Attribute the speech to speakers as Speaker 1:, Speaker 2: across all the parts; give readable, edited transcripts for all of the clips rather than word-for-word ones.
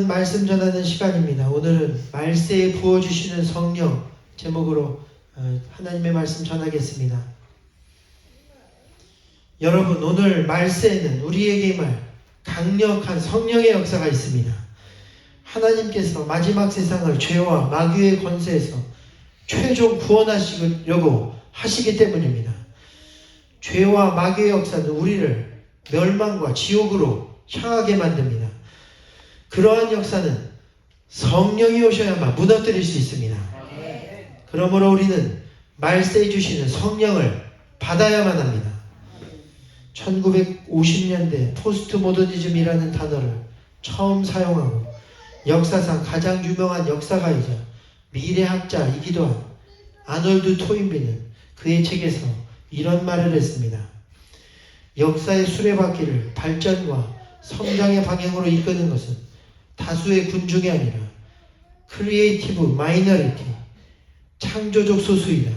Speaker 1: 말씀 전하는 시간입니다. 오늘은 말세에 부어주시는 성령 제목으로 하나님의 말씀 전하겠습니다. 여러분, 오늘 말세에는 우리에게 임할 강력한 성령의 역사가 있습니다. 하나님께서 마지막 세상을 죄와 마귀의 권세에서 최종 구원하시려고 하시기 때문입니다. 죄와 마귀의 역사는 우리를 멸망과 지옥으로 향하게 만듭니다. 그러한 역사는 성령이 오셔야만 무너뜨릴 수 있습니다. 그러므로 우리는 말세해 주시는 성령을 받아야만 합니다. 1950년대 포스트 모더니즘이라는 단어를 처음 사용하고 역사상 가장 유명한 역사가이자 미래학자이기도 한 아놀드 토인비는 그의 책에서 이런 말을 했습니다. 역사의 수레바퀴를 발전과 성장의 방향으로 이끄는 것은 다수의 군중이 아니라 크리에이티브 마이너리티, 창조적 소수이다.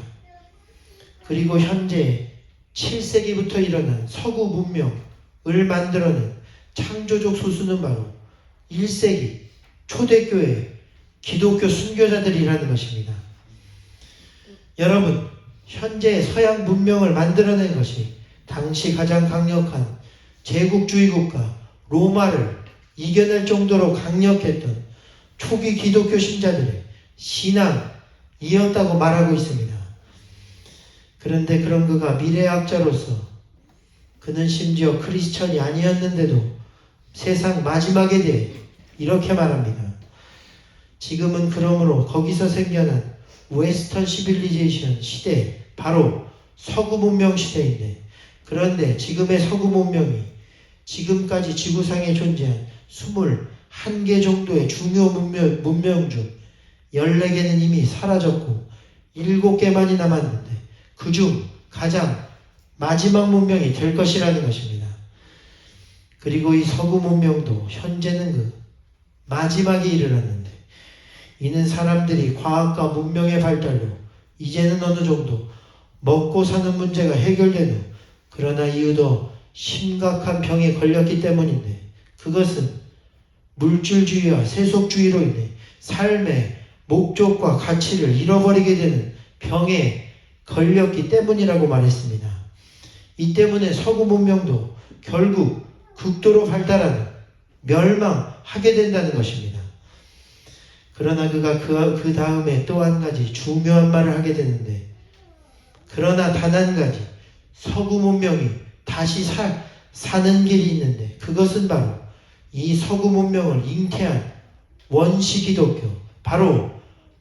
Speaker 1: 그리고 현재 7세기부터 일어난 서구 문명을 만들어낸 창조적 소수는 바로 1세기 초대교회 기독교 순교자들이라는 것입니다. 여러분, 현재 서양 문명을 만들어낸 것이 당시 가장 강력한 제국주의 국가 로마를 이겨낼 정도로 강력했던 초기 기독교 신자들의 신앙이었다고 말하고 있습니다. 그런데 그런 그가 미래학자로서 그는 심지어 크리스천이 아니었는데도 세상 마지막에 대해 이렇게 말합니다. 지금은 그러므로 거기서 생겨난 웨스턴 시빌리제이션 시대, 바로 서구 문명 시대인데, 그런데 지금의 서구 문명이 지금까지 지구상에 존재한 21개 정도의 중요 문명 중 14개는 이미 사라졌고 7개만이 남았는데 그중 가장 마지막 문명이 될 것이라는 것입니다. 그리고 이 서구 문명도 현재는 그 마지막에 이르렀는데, 이는 사람들이 과학과 문명의 발달로 이제는 어느 정도 먹고 사는 문제가 해결된 후, 그러나 이유도 심각한 병에 걸렸기 때문인데, 그것은 물질주의와 세속주의로 인해 삶의 목적과 가치를 잃어버리게 되는 병에 걸렸기 때문이라고 말했습니다. 이 때문에 서구 문명도 결국 극도로 발달하는 멸망하게 된다는 것입니다. 그러나 그가 그 다음에 또 한 가지 중요한 말을 하게 되는데, 그러나 단 한 가지 서구 문명이 다시 사는 길이 있는데, 그것은 바로 이 서구 문명을 잉태한 원시 기독교, 바로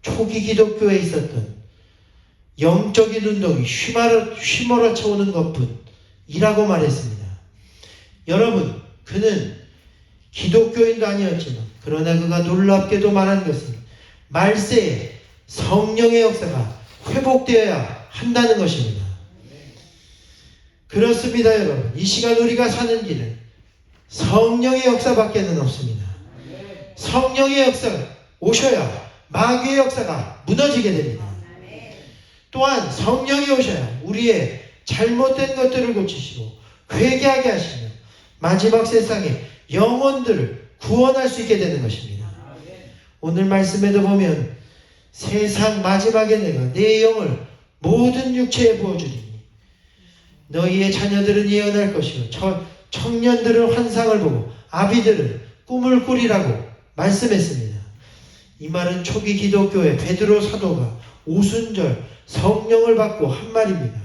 Speaker 1: 초기 기독교에 있었던 영적인 운동이 휘몰아쳐 오는 것뿐이라고 말했습니다. 여러분, 그는 기독교인도 아니었지만, 그러나 그가 놀랍게도 말한 것은 말세에 성령의 역사가 회복되어야 한다는 것입니다. 그렇습니다, 여러분. 이 시간 우리가 사는 길은 성령의 역사밖에는 없습니다. 성령의 역사가 오셔야 마귀의 역사가 무너지게 됩니다. 또한 성령이 오셔야 우리의 잘못된 것들을 고치시고 회개하게 하시며 마지막 세상에 영혼들을 구원할 수 있게 되는 것입니다. 오늘 말씀에도 보면 세상 마지막에 내가 내 영을 모든 육체에 부어주리니 너희의 자녀들은 예언할 것이요 청년들은 환상을 보고 아비들은 꿈을 꾸리라고 말씀했습니다. 이 말은 초기 기독교의 베드로 사도가 오순절 성령을 받고 한 말입니다.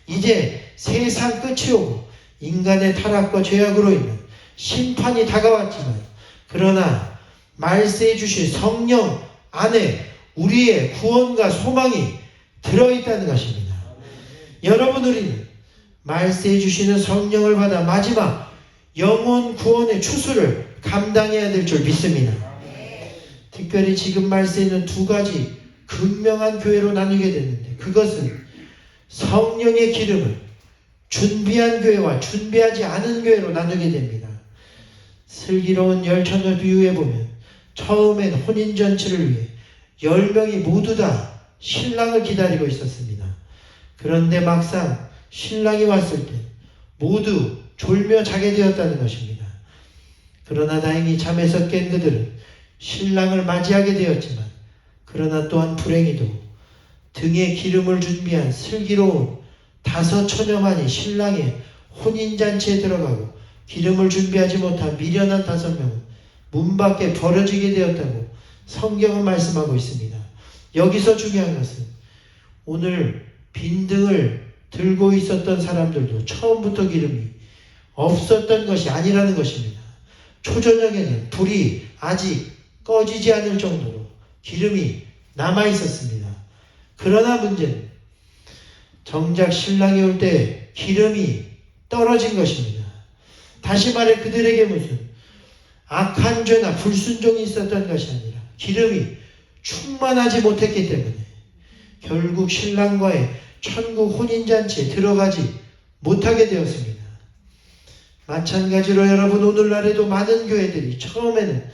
Speaker 1: 이제 세상 끝이 오고 인간의 타락과 죄악으로 인한 심판이 다가왔지만, 그러나 말세해 주실 성령 안에 우리의 구원과 소망이 들어있다는 것입니다. 여러분, 우리는 말세해 주시는 성령을 받아 마지막 영혼 구원의 추수를 감당해야 될 줄 믿습니다. 특별히 지금 말세에는 두 가지 극명한 교회로 나누게 되는데, 그것은 성령의 기름을 준비한 교회와 준비하지 않은 교회로 나누게 됩니다. 슬기로운 열처녀 비유에 보면 처음엔 혼인잔치를 위해 10명이 모두 다 신랑을 기다리고 있었습니다. 그런데 막상 신랑이 왔을 때 모두 졸며 자게 되었다는 것입니다. 그러나 다행히 잠에서 깬 그들은 신랑을 맞이하게 되었지만 그러나 또한 불행히도 등에 기름을 준비한 슬기로운 5처녀만이 신랑의 혼인잔치에 들어가고 기름을 준비하지 못한 미련한 5명은 문 밖에 버려지게 되었다고 성경은 말씀하고 있습니다. 여기서 중요한 것은 오늘 빈등을 들고 있었던 사람들도 처음부터 기름이 없었던 것이 아니라는 것입니다. 초저녁에는 불이 아직 꺼지지 않을 정도로 기름이 남아 있었습니다. 그러나 문제는 정작 신랑이 올 때 기름이 떨어진 것입니다. 다시 말해 그들에게 무슨 악한 죄나 불순종이 있었던 것이 아니라 기름이 충만하지 못했기 때문에 결국 신랑과의 천국 혼인잔치에 들어가지 못하게 되었습니다. 마찬가지로 여러분, 오늘날에도 많은 교회들이 처음에는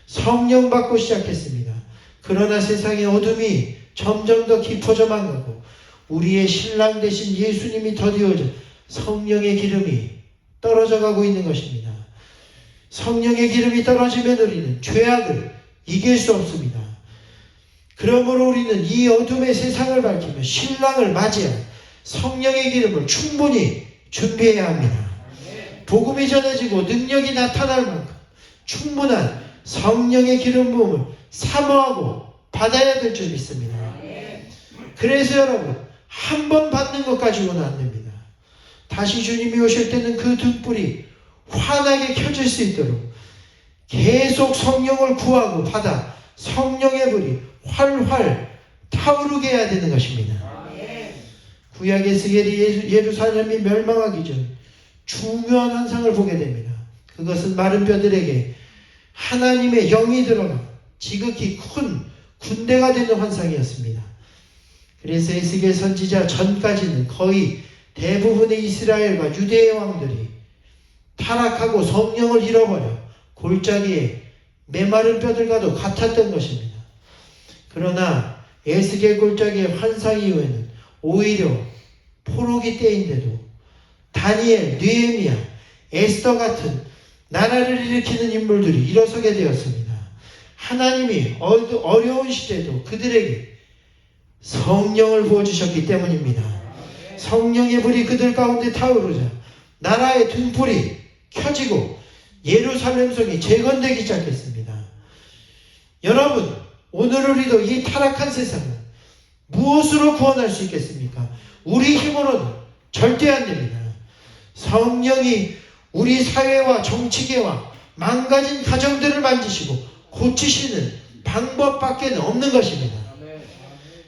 Speaker 1: 성령 받고 시작했습니다. 그러나 세상의 어둠이 점점 더 깊어져만 가고 우리의 신랑 되신 예수님이 더디어져 성령의 기름이 떨어져 가고 있는 것입니다. 성령의 기름이 떨어지면 우리는 죄악을 이길 수 없습니다. 그러므로 우리는 이 어둠의 세상을 밝히며 신랑을 맞이한 성령의 기름을 충분히 준비해야 합니다. 복음이 전해지고 능력이 나타날 만큼 충분한 성령의 기름 부음을 사모하고 받아야 될 줄 믿습니다. 그래서 여러분, 한 번 받는 것 가지고는 안 됩니다. 다시 주님이 오실 때는 그 등불이 환하게 켜질 수 있도록 계속 성령을 구하고 받아 성령의 불이 활활 타오르게 해야 되는 것입니다. 구약 에스겔이 예루살렘이 멸망하기 전 중요한 환상을 보게 됩니다. 그것은 마른 뼈들에게 하나님의 영이 들어가 지극히 큰 군대가 되는 환상이었습니다. 그래서 에스겔 선지자 전까지는 거의 대부분의 이스라엘과 유대의 왕들이 타락하고 성령을 잃어버려 골짜기에 메마른 뼈들과도 같았던 것입니다. 그러나 에스겔 골짜기의 환상 이후에는 오히려 포로기 때인데도 다니엘, 느헤미야, 에스더 같은 나라를 일으키는 인물들이 일어서게 되었습니다. 하나님이 어려운 시대도 그들에게 성령을 부어주셨기 때문입니다. 성령의 불이 그들 가운데 타오르자 나라의 등불이 켜지고 예루살렘 성이 재건되기 시작했습니다. 여러분, 오늘 우리도 이 타락한 세상을 무엇으로 구원할 수 있겠습니까? 우리 힘으로는 절대 안 됩니다. 성령이 우리 사회와 정치계와 망가진 가정들을 만지시고 고치시는 방법밖에 없는 것입니다.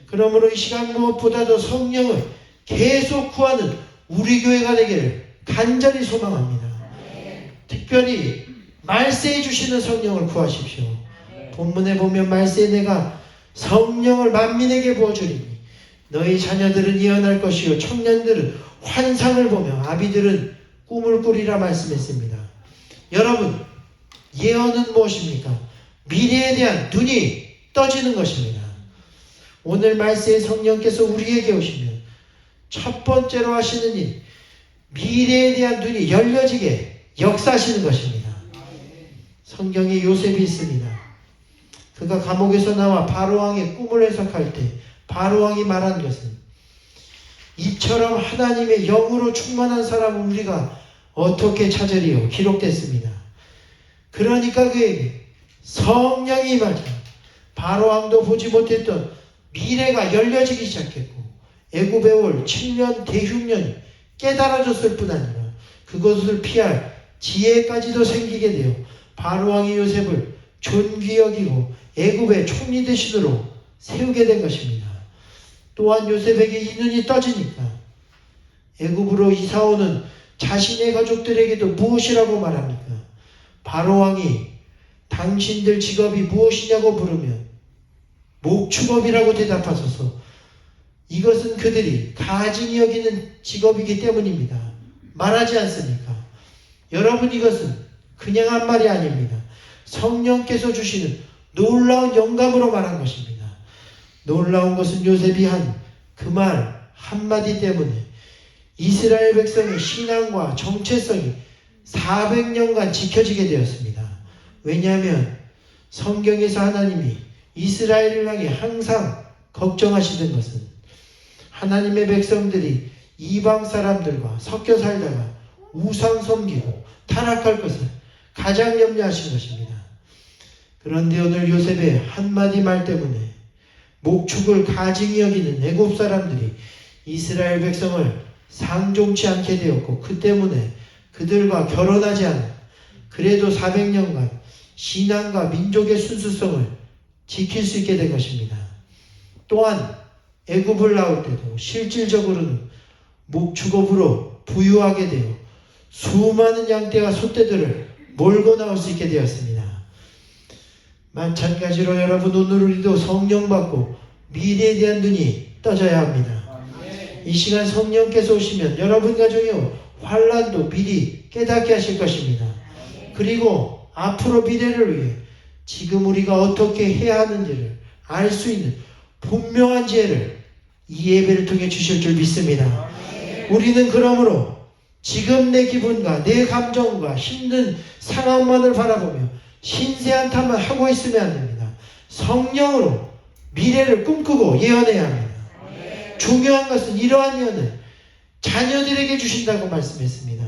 Speaker 1: 그러므로 이 시간 무엇보다도 성령을 계속 구하는 우리 교회가 되기를 간절히 소망합니다. 특별히 말세해 주시는 성령을 구하십시오. 본문에 보면 말세에 내가 성령을 만민에게 부어주리니 너희 자녀들은 예언할 것이요 청년들은 환상을 보며 아비들은 꿈을 꾸리라 말씀했습니다. 여러분, 예언은 무엇입니까? 미래에 대한 눈이 떠지는 것입니다. 오늘 말세에 성령께서 우리에게 오시면 첫 번째로 하시는 일, 미래에 대한 눈이 열려지게 역사하시는 것입니다. 성경에 요셉이 있습니다. 그가 감옥에서 나와 바로왕의 꿈을 해석할 때 바로왕이 말한 것은 이처럼 하나님의 영으로 충만한 사람을 우리가 어떻게 찾으리요? 기록됐습니다. 그러니까 그에게 성령이 임하자 바로왕도 보지 못했던 미래가 열려지기 시작했고 애굽에 올 7년 대흉년이 깨달아졌을 뿐 아니라 그것을 피할 지혜까지도 생기게 되어 바로왕이 요셉을 존귀 여기고 애굽의 총리 대신으로 세우게 된 것입니다. 또한 요셉에게 이 눈이 떠지니까 애굽으로 이사오는 자신의 가족들에게도 무엇이라고 말합니까? 바로왕이 당신들 직업이 무엇이냐고 물으면 목축업이라고 대답하소서. 이것은 그들이 가증히 여기는 직업이기 때문입니다. 말하지 않습니까? 여러분, 이것은 그냥 한 말이 아닙니다. 성령께서 주시는 놀라운 영감으로 말한 것입니다. 놀라운 것은 요셉이 한 그 말 한마디 때문에 이스라엘 백성의 신앙과 정체성이 400년간 지켜지게 되었습니다. 왜냐하면 성경에서 하나님이 이스라엘을 향해 항상 걱정하시던 것은 하나님의 백성들이 이방 사람들과 섞여 살다가 우상 섬기고 타락할 것을 가장 염려하신 것입니다. 그런데 오늘 요셉의 한마디 말 때문에 목축을 가증히 여기는 애굽 사람들이 이스라엘 백성을 상종치 않게 되었고, 그 때문에 그들과 결혼하지 않아 그래도 400년간 신앙과 민족의 순수성을 지킬 수 있게 된 것입니다. 또한 애굽을 나올 때도 실질적으로는 목축업으로 부유하게 되어 수많은 양떼와 소떼들을 몰고 나올 수 있게 되었습니다. 마찬가지로 여러분, 오늘 우리도 성령 받고 미래에 대한 눈이 떠져야 합니다. 이 시간 성령께서 오시면 여러분 가정의 환난도 미리 깨닫게 하실 것입니다. 그리고 앞으로 미래를 위해 지금 우리가 어떻게 해야 하는지를 알 수 있는 분명한 지혜를 이 예배를 통해 주실 줄 믿습니다. 우리는 그러므로 지금 내 기분과 내 감정과 힘든 상황만을 바라보며 신세한탄만 하고 있으면 안 됩니다. 성령으로 미래를 꿈꾸고 예언해야 합니다. 중요한 것은 이러한 예언을 자녀들에게 주신다고 말씀했습니다.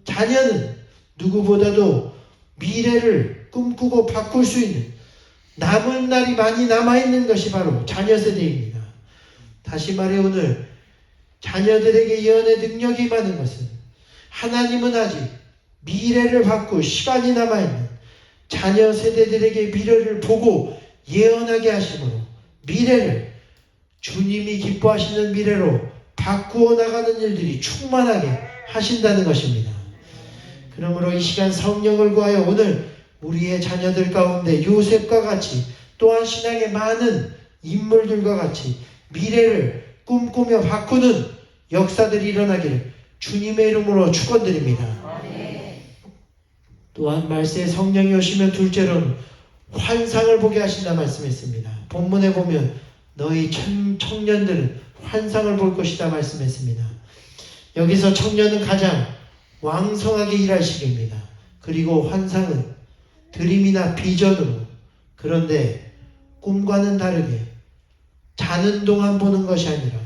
Speaker 1: 자녀는 누구보다도 미래를 꿈꾸고 바꿀 수 있는 남은 날이 많이 남아있는 것이 바로 자녀 세대입니다. 다시 말해 오늘 자녀들에게 예언의 능력이 많은 것은 하나님은 아직 미래를 바꿀 시간이 남아있는 자녀 세대들에게 미래를 보고 예언하게 하심으로 미래를 주님이 기뻐하시는 미래로 바꾸어 나가는 일들이 충만하게 하신다는 것입니다. 그러므로 이 시간 성령을 구하여 오늘 우리의 자녀들 가운데 요셉과 같이 또한 신앙의 많은 인물들과 같이 미래를 꿈꾸며 바꾸는 역사들이 일어나기를 주님의 이름으로 축원드립니다. 또한 말세에 성령이 오시면 둘째로는 환상을 보게 하신다 말씀했습니다. 본문에 보면 너희 청년들은 환상을 볼 것이다 말씀했습니다. 여기서 청년은 가장 왕성하게 일할 시기입니다. 그리고 환상은 드림이나 비전으로, 그런데 꿈과는 다르게 자는 동안 보는 것이 아니라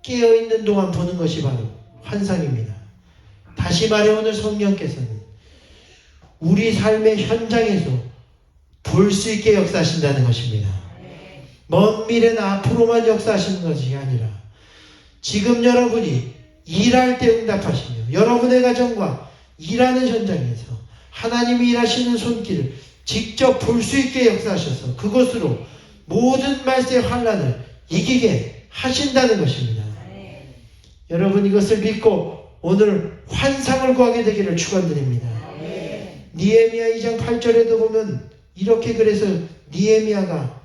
Speaker 1: 깨어있는 동안 보는 것이 바로 환상입니다. 다시 말해 오늘 성령께서는 우리 삶의 현장에서 볼 수 있게 역사하신다는 것입니다. 먼 미래나 앞으로만 역사하시는 것이 아니라 지금 여러분이 일할 때 응답하시며 여러분의 가정과 일하는 현장에서 하나님이 일하시는 손길을 직접 볼 수 있게 역사하셔서 그것으로 모든 말세의 환난을 이기게 하신다는 것입니다. 여러분 이것을 믿고 오늘 환상을 구하게 되기를 축원드립니다. 니에미야 2장 8절에도 보면 이렇게 그래서 니에미야가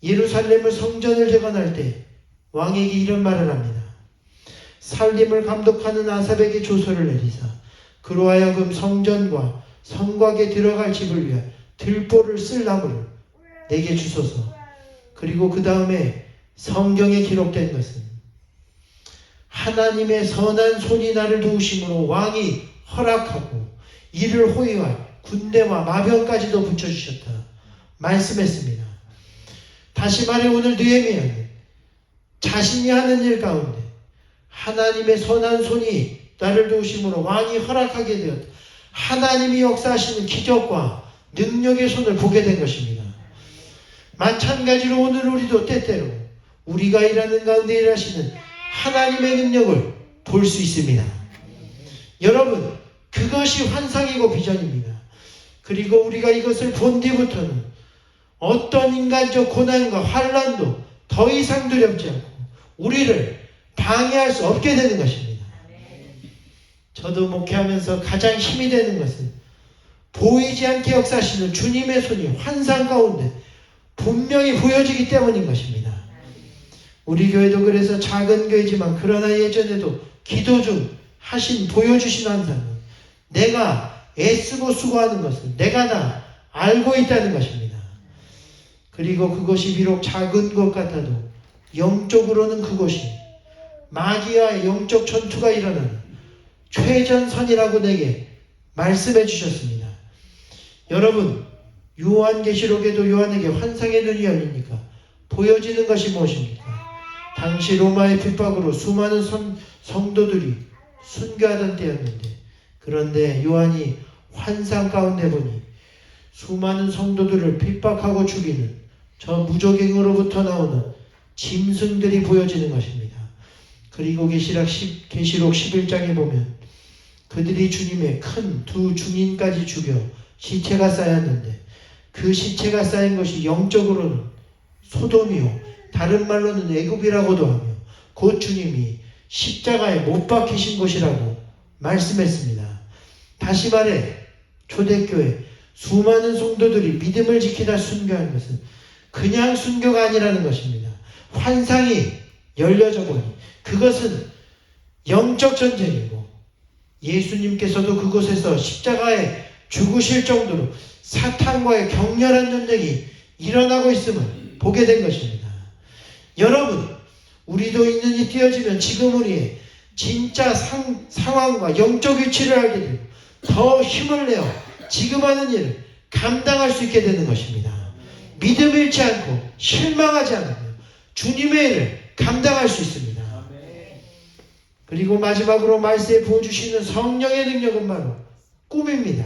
Speaker 1: 예루살렘을 성전을 재건할 때 왕에게 이런 말을 합니다. 살림을 감독하는 아삽에게 조서를 내리사 그로 하여금 성전과 성곽에 들어갈 집을 위한 들보를 쓸 나무를 내게 주소서. 그리고 그 다음에 성경에 기록된 것은 하나님의 선한 손이 나를 도우심으로 왕이 허락하고 이를 호위할 군대와 마병까지도 붙여주셨다 말씀했습니다. 다시 말해 오늘 느헤미야는 자신이 하는 일 가운데 하나님의 선한 손이 나를 도우심으로 왕이 허락하게 되었다. 하나님이 역사하시는 기적과 능력의 손을 보게 된 것입니다. 마찬가지로 오늘 우리도 때때로 우리가 일하는 가운데 일하시는 하나님의 능력을 볼 수 있습니다. 여러분 그것이 환상이고 비전입니다. 그리고 우리가 이것을 본 뒤부터는 어떤 인간적 고난과 환난도 더 이상 두렵지 않고 우리를 방해할 수 없게 되는 것입니다. 저도 목회하면서 가장 힘이 되는 것은 보이지 않게 역사하시는 주님의 손이 환상 가운데 분명히 보여지기 때문인 것입니다. 우리 교회도 그래서 작은 교회지만 그러나 예전에도 기도 중 보여주신 환상은 내가 애쓰고 수고하는 것을 내가 다 알고 있다는 것입니다. 그리고 그것이 비록 작은 것 같아도 영적으로는 그것이 마귀와의 영적 전투가 일어나는 최전선이라고 내게 말씀해 주셨습니다. 여러분 요한계시록에도 요한에게 환상의 눈이 열리니까 보여지는 것이 무엇입니까? 당시 로마의 핍박으로 수많은 성도들이 순교하던 때였는데, 그런데 요한이 환상 가운데 보니 수많은 성도들을 핍박하고 죽이는 저 무적행으로부터 나오는 짐승들이 보여지는 것입니다. 그리고 계시록 11장에 보면 그들이 주님의 큰 두 중인까지 죽여 시체가 쌓였는데, 그 시체가 쌓인 것이 영적으로는 소돔이요 다른 말로는 애굽이라고도 하며 곧 주님이 십자가에 못 박히신 곳이라고 말씀했습니다. 다시 말해 초대교회 수많은 성도들이 믿음을 지키다 순교한 것은 그냥 순교가 아니라는 것입니다. 환상이 열려져 보니 그것은 영적 전쟁이고, 예수님께서도 그곳에서 십자가에 죽으실 정도로 사탄과의 격렬한 전쟁이 일어나고 있음을 보게 된 것입니다. 여러분, 우리도 있는이 띄어지면 지금 우리의 진짜 상황과 영적 위치를 알게 되고 더 힘을 내어 지금 하는 일을 감당할 수 있게 되는 것입니다. 믿음 잃지 않고 실망하지 않으며 주님의 일을 감당할 수 있습니다. 그리고 마지막으로 말씀에 부어주시는 성령의 능력은 바로 꿈입니다.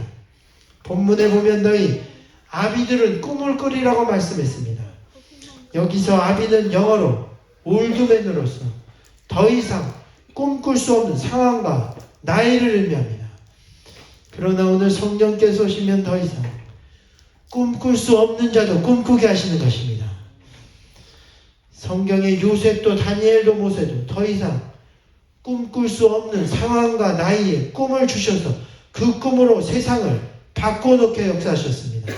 Speaker 1: 본문에 보면 너희 아비들은 꿈을 꾸리라고 말씀했습니다. 여기서 아비는 영어로 올드맨으로서 더 이상 꿈꿀 수 없는 상황과 나이를 의미합니다. 그러나 오늘 성령께서 오시면 더 이상 꿈꿀 수 없는 자도 꿈꾸게 하시는 것입니다. 성경의 요셉도 다니엘도 모세도 더 이상 꿈꿀 수 없는 상황과 나이에 꿈을 주셔서 그 꿈으로 세상을 바꿔놓게 역사하셨습니다.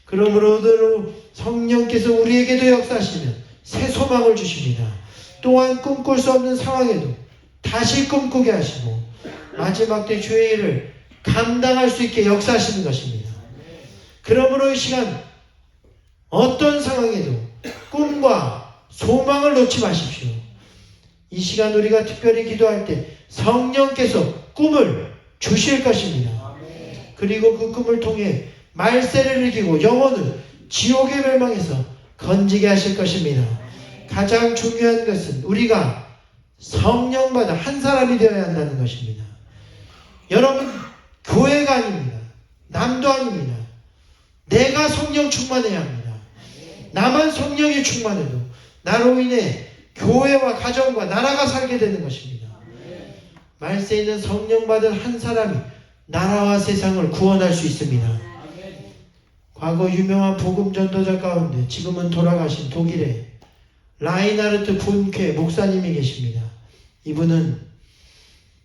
Speaker 1: 그러므로 성령께서 우리에게도 역사하시면 새 소망을 주십니다. 또한 꿈꿀 수 없는 상황에도 다시 꿈꾸게 하시고 마지막 때 주의 일을 감당할 수 있게 역사하시는 것입니다. 그러므로 이 시간 어떤 상황에도 꿈과 소망을 놓지 마십시오. 이 시간 우리가 특별히 기도할 때 성령께서 꿈을 주실 것입니다. 그리고 그 꿈을 통해 말세를 이기고 영혼을 지옥의 멸망에서 건지게 하실 것입니다. 가장 중요한 것은 우리가 성령받아 한 사람이 되어야 한다는 것입니다. 여러분, 교회가 아닙니다. 남도 아닙니다. 내가 성령 충만해야 합니다. 나만 성령이 충만해도 나로 인해 교회와 가정과 나라가 살게 되는 것입니다. 말세에 있는 성령 받은 한 사람이 나라와 세상을 구원할 수 있습니다. 과거 유명한 복음 전도자 가운데 지금은 돌아가신 독일의 라이나르트 분케 목사님이 계십니다. 이분은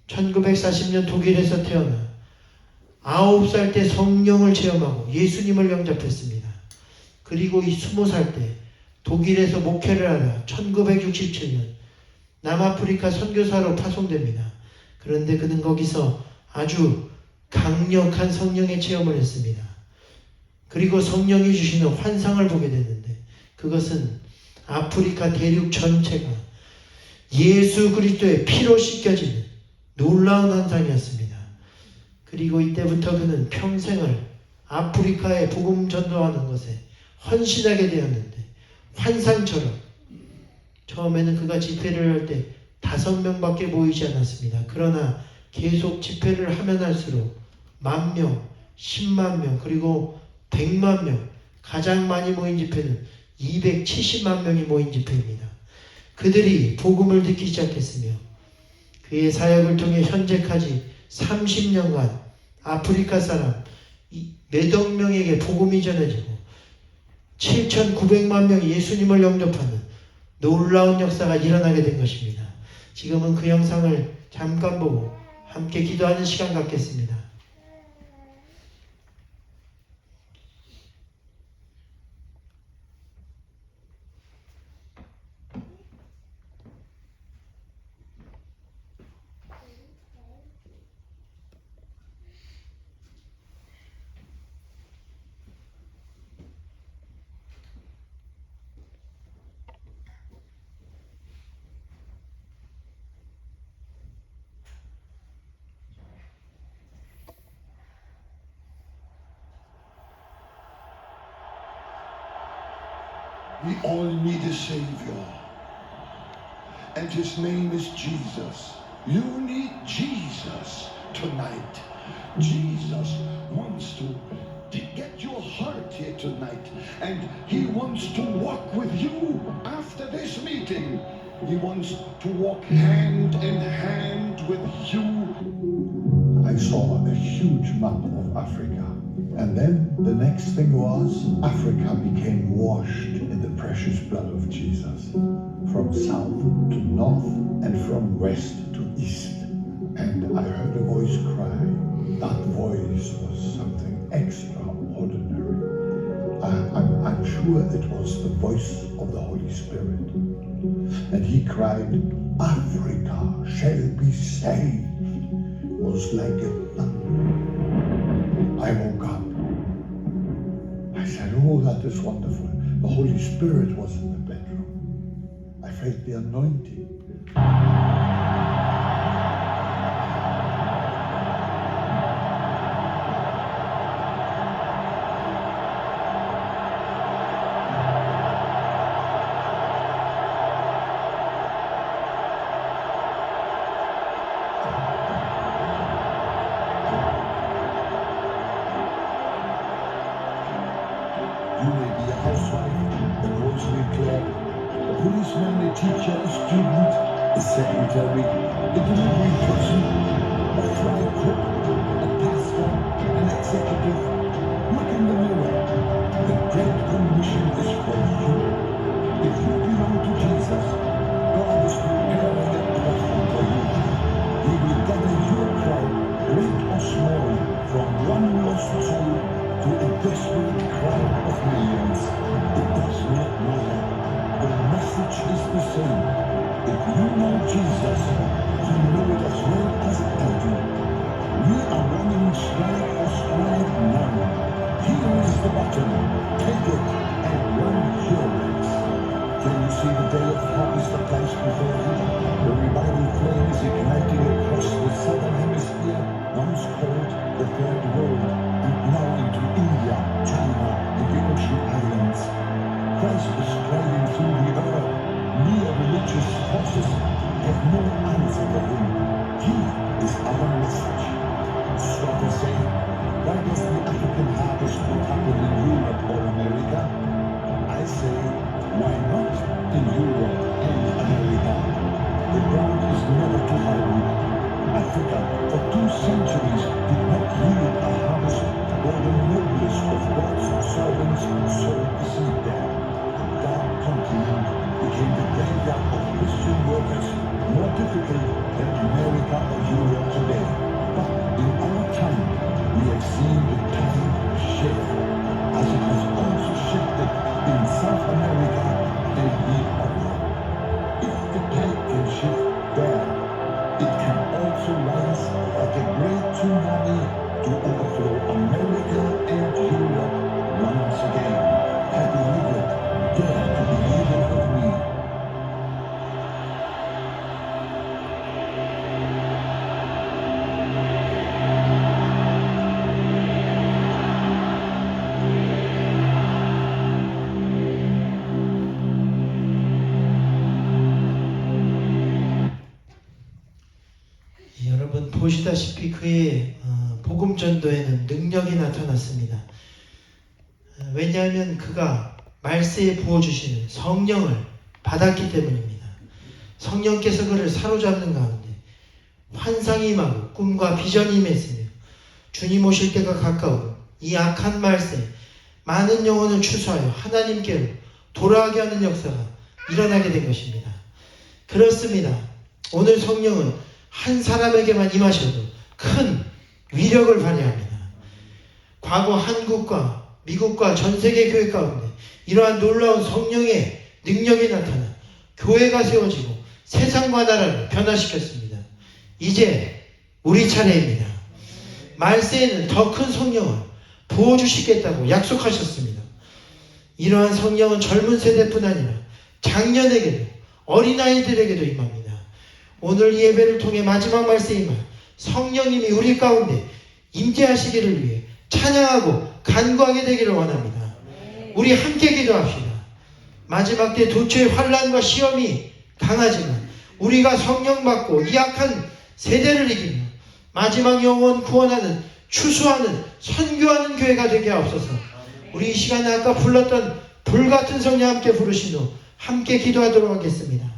Speaker 1: 1940년 독일에서 태어나 9살 때 성령을 체험하고 예수님을 영접했습니다. 그리고 이 20살 때 독일에서 목회를 하다 1967년 남아프리카 선교사로 파송됩니다. 그런데 그는 거기서 아주 강력한 성령의 체험을 했습니다. 그리고 성령이 주시는 환상을 보게 됐는데, 그것은 아프리카 대륙 전체가 예수 그리스도의 피로 씻겨지는 놀라운 환상이었습니다. 그리고 이때부터 그는 평생을 아프리카에 복음 전도하는 것에 헌신하게 되었는데, 환상처럼 처음에는 그가 집회를 할 때 5명밖에 모이지 않았습니다. 그러나 계속 집회를 하면 할수록 10,000명, 10만 명, 그리고 100만 명, 가장 많이 모인 집회는 270만 명이 모인 집회입니다. 그들이 복음을 듣기 시작했으며 그의 사역을 통해 현재까지 30년간 아프리카 사람 몇억 명에게 복음이 전해지고 7,900만 명이 예수님을 영접하는 놀라운 역사가 일어나게 된 것입니다. 지금은 그 영상을 잠깐 보고 함께 기도하는 시간 갖겠습니다.
Speaker 2: We all need a Savior. And His name is Jesus. You need Jesus tonight. Jesus wants to get your heart here tonight. And He wants to walk with you after this meeting. He wants to walk hand in hand with you. I saw a huge map of Africa. And then the next thing was Africa became washed in the precious blood of Jesus. From south to north and from west to east. And I heard a voice cry. That voice was something extraordinary. I'm sure it was the voice of the Holy Spirit. And he cried, Africa shall be saved. It was like a thunder. I woke up. I said, oh, that is wonderful. The Holy Spirit was in the bedroom. I felt the anointing. You may be a housewife, a grocery clerk, a policeman, a teacher, a student, a secretary, a delivery person, a fry cook, a pastor, an executive. Look in the mirror. The Great Commission is for you. If you belong to Jesus, God is preparing a platform for you. He will gather your crowd, great or small, from one lost soul to a desperate crowd of millions. It does not matter. The message is the same. If you know Jesus, you know it as well as I do. We are running stride for stride now. Here is the button. Take it and run your race. Can you see the day of harvest applies before you? The revival flame is igniting across the southern hemisphere, once called the Third World, and now into India, China, and the ocean islands. Christ is striding through the earth. Mere religious forces have no answer for him. He is our message. Scholars say, why does the African harvest not happen in Europe or America? I say, why not in Europe and America? The ground is never too hard. Africa, for 2 centuries, did not yield a harvest where the noblest of God's servants sowed the seed there. The dark continent became the graveyard of Christian workers, more difficult than America or Europe today. But in our time, we have seen the tide shift, as it has also shifted in South America and beyond. If the tide can shift there, it can also rise like a great tsunami to overflow America and Europe once again. I believe it. Dare to believe it with me.
Speaker 1: 여러분 보시다시피 그의 복음 전도에는 능력이 나타났습니다. 왜냐하면 그가 말세에 부어주시는 성령을 받았기 때문입니다. 성령께서 그를 사로잡는 가운데 환상이 임하고 꿈과 비전이 임했으며 주님 오실 때가 가까우고 이 악한 말세 많은 영혼을 추수하여 하나님께로 돌아가게 하는 역사가 일어나게 된 것입니다. 그렇습니다. 오늘 성령은 한 사람에게만 임하셔도 큰 위력을 발휘합니다. 과거 한국과 미국과 전 세계 교회 가운데 이러한 놀라운 성령의 능력이 나타나 교회가 세워지고 세상과 나라를 변화시켰습니다. 이제 우리 차례입니다. 말세에는 더 큰 성령을 부어주시겠다고 약속하셨습니다. 이러한 성령은 젊은 세대뿐 아니라 장년에게도 어린아이들에게도 임합니다. 오늘 이 예배를 통해 마지막 말세에 임할 성령님이 우리 가운데 임재하시기를 위해 찬양하고 간구하게 되기를 원합니다. 우리 함께 기도합시다. 마지막 때 도처의 환난과 시험이 강하지만 우리가 성령 받고 이 악한 세대를 이기며 마지막 영혼 구원하는 추수하는 선교하는 교회가 되게 하옵소서. 우리 이 시간에 아까 불렀던 불같은 성령 함께 부르신 후 함께 기도하도록 하겠습니다.